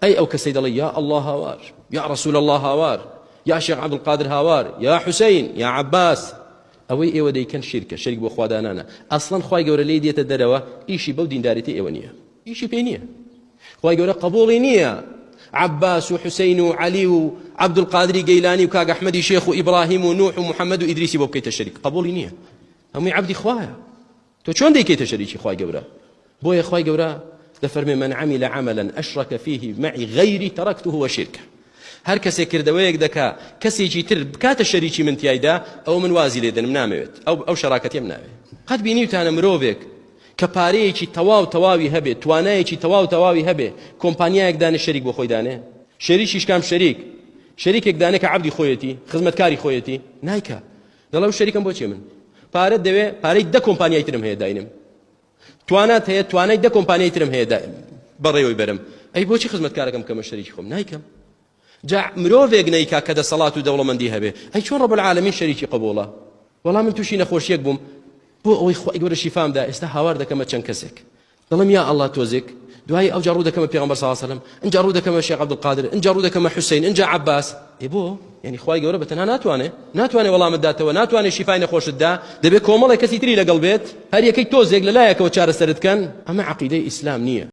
أي أو كسيد الله يا الله هوار، يا رسول الله هوار، يا شيخ عبد القادر هوار، يا حسين، يا عباس. ئەوەی ئێوە دەیکەن شیرکە، شەریک بۆ خوادانانە. ئەسڵەن خوای گەورە لێی دێتە دەرەوە، ئیشی بەو دینداریتی ئێوە نییە، ئیشی پێی نییە. خوای گەورە قبوڵی نییە عباس و حسين و علی و عبد القادری گەیلانی و کاک ئەحمەدی شێخ و ئیبراهیم و نوح و محەممەد و ئیدریسی بۆ بکەیتە شەریک، قبوڵی نییە. هەمووی عەبدی خوایە، تۆ چۆن دەیکەیتە شەریکی خوای گەورە؟ بۆیە خوای گەورە دەفەرمێ من عمل عملا أشرك فيه معي غيري تركته وشركه. هەر کەسێک کردەوەیەک دەکا کەسێکی تر بکاتە شەریکی من تیایدا، ئەو من وازی لێ دەنم، نامەوێت ئەو شەراکەتیم ناوێت. قەت بینیوتانە مرۆڤێک کە پارەیەکی تەواو تەواوی هەبێت، توانایەکی تەواو تەواوی هەبێ، کۆمپانیایەک دانێ شەریک بۆ خۆی دانێ، شەریکیش کام شەریکێک دانێ کە عەبدی خۆیەتی، خزمەتکاری خۆیەتی، نایکە. دەڵێ و شەریکم بۆ چێ من؟ پارەت دەوێ، پارەی 10 کۆمپانیای ترم هەیە داینم، توانات هەیە، توانای 10 کۆمپانیای ترم هەیە بەڕێوەی بەرم، ئەی بۆچی خزمەتکارەکەم کەمە شەریکی خۆم؟ نایکەم. جا مرۆڤێک نەیکا کە دەسەڵات و دەوڵەمەندی هەبێ، ئەی چۆن ڕەب العالەمین شەریکی قبوڵە؟ وەڵام من تووشی نەخۆشیەک بووم، بۆ ئەوەی خوای گەورە شیفامدا، ئێستا هاوار دەکەمە چەند کەسێک، دەڵێم یا ئەڵڵا تۆزێک، دوای ئەو جا ڕوو دەکەمە پێغەمبەر صلی الله علیه وسلم، اینجا ڕوو دەکەمە شێخ عەبدولقادر، اینجا ڕوو دەکەمە حوسین، اینجا عەباس. بۆ یعنی خوای گەورە بەتەنها ناتوانێ وەڵامت داتەوە، ناتوانێ شیفای نەخۆشت دا، دەبێت کۆمەڵێک کەسی تری لەگەڵ بێت، هەر یەکەی تۆزێک لەلایەکەوە چارەسەرت کەن. ئەمە عەقیدەی ئیسلام نییە.